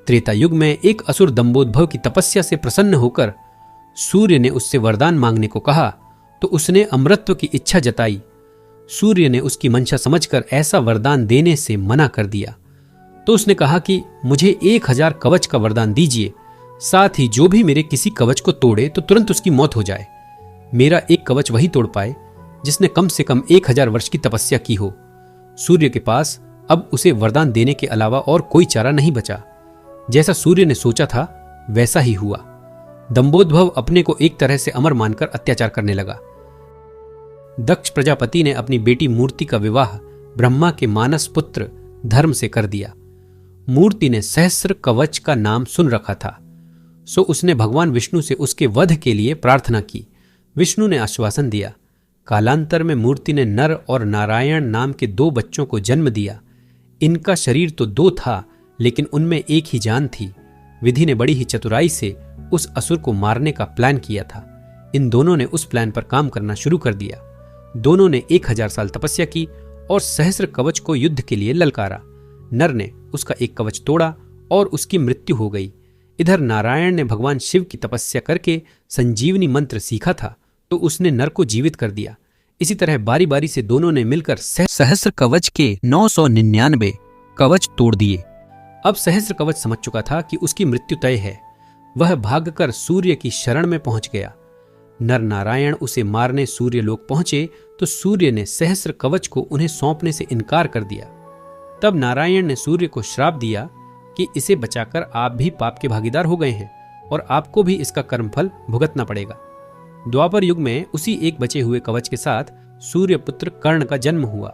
त्रेता युग में एक असुर दंभोद्भव की तपस्या से प्रसन्न होकर सूर्य ने उससे वरदान मांगने को कहा तो उसने अमरत्व की इच्छा जताई। सूर्य ने उसकी मंशा समझकर ऐसा वरदान देने से मना कर दिया। तो उसने कहा कि मुझे 1000 कवच का वरदान दीजिए, साथ ही जो भी मेरे किसी कवच को तोड़े तो तुरंत उसकी मौत हो जाए। मेरा एक कवच वही तोड़ पाए जिसने कम से कम 1000 वर्ष की तपस्या की हो। सूर्य के पास अब उसे वरदान देने के अलावा और कोई चारा नहीं बचा। जैसा सूर्य ने सोचा था वैसा ही हुआ। दंभोद्भव अपने को एक तरह से अमर मानकर अत्याचार करने लगा। दक्ष प्रजापति ने अपनी बेटी मूर्ति का विवाह ब्रह्मा के मानस पुत्र धर्म से कर दिया। मूर्ति ने सहस्र कवच का नाम सुन रखा था, सो उसने भगवान विष्णु से उसके वध के लिए प्रार्थना की। विष्णु ने आश्वासन दिया। कालांतर में मूर्ति ने नर और नारायण नाम के 2 बच्चों को जन्म दिया। इनका शरीर तो 2 था, लेकिन उनमें एक ही जान थी। विधि ने बड़ी ही चतुराई से उस असुर को मारने का प्लान किया था। इन दोनों ने उस प्लान पर काम करना शुरू कर दिया। दोनों ने 1000 साल तपस्या की और सहस्र कवच को युद्ध के लिए ललकारा। नर ने उसका एक कवच तोड़ा और उसकी मृत्यु हो गई। इधर नारायण ने भगवान शिव की तपस्या करके संजीवनी मंत्र सीखा था, तो उसने नर को जीवित कर दिया। इसी तरह बारी बारी से दोनों ने मिलकर सहस्र कवच के 999 कवच तोड़ दिए। अब सहस्र कवच समझ चुका था कि उसकी मृत्यु तय है। वह भागकर सूर्य की शरण में पहुंच गया। नर नारायण उसे मारने सूर्य लोक पहुंचे तो सूर्य ने सहस्र कवच को उन्हें सौंपने से इनकार कर दिया। तब नारायण ने सूर्य को श्राप दिया कि इसे बचाकर आप भी पाप के भागीदार हो गए हैं और आपको भी इसका कर्मफल भुगतना पड़ेगा। द्वापर युग में उसी एक बचे हुए कवच के साथ सूर्यपुत्र कर्ण का जन्म हुआ।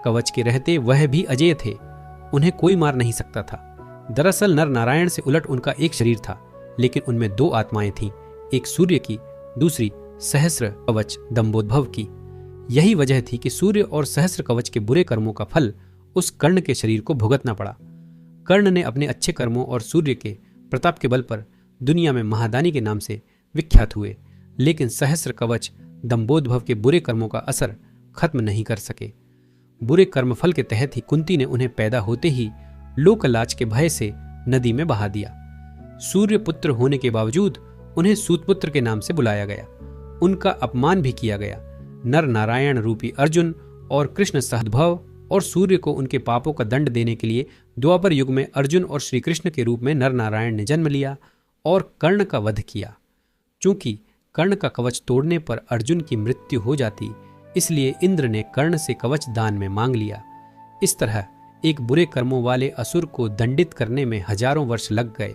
कवच के रहते वह भी अजेय थे, उन्हें कोई मार नहीं सकता था। दरअसल नर नारायण से उलट उनका एक शरीर था, लेकिन उनमें 2 आत्माएं थीं, एक सूर्य की, दूसरी सहस्र कवच दंभोद्भव की। यही वजह थी कि सूर्य और सहस्र कवच के बुरे कर्मों का फल उस कर्ण के शरीर को भुगतना पड़ा। कर्ण ने अपने अच्छे कर्मों और सूर्य के प्रताप के बल पर दुनिया में महादानी के नाम से विख्यात हुए, लेकिन सहस्र कवच दंभोद्भव के बुरे कर्मों का असर खत्म नहीं कर सके। बुरे कर्मफल के तहत ही कुंती ने उन्हें पैदा होते ही लोकलाज के भय से नदी में बहा दिया। सूर्य पुत्र होने के बावजूद उन्हें सूतपुत्र के नाम से बुलाया गया। उनका अपमान भी किया गया। नर नारायण रूपी अर्जुन और कृष्ण सद्भव और सूर्य को उनके पापों का दंड देने के लिए द्वापर युग में अर्जुन और श्री कृष्ण के रूप में नर नारायण ने जन्म लिया और कर्ण का वध किया। चूंकि कर्ण का कवच तोड़ने पर अर्जुन की मृत्यु हो जाती, इसलिए इंद्र ने कर्ण से कवच दान में मांग लिया। इस तरह एक बुरे कर्मों वाले असुर को दंडित करने में हजारों वर्ष लग गए।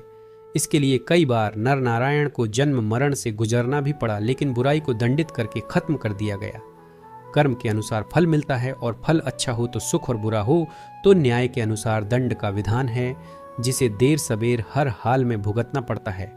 इसके लिए कई बार नर नारायण को जन्म मरण से गुजरना भी पड़ा, लेकिन बुराई को दंडित करके खत्म कर दिया गया। कर्म के अनुसार फल मिलता है और फल अच्छा हो तो सुख और बुरा हो तो न्याय के अनुसार दंड का विधान है, जिसे देर सबेर हर हाल में भुगतना पड़ता है।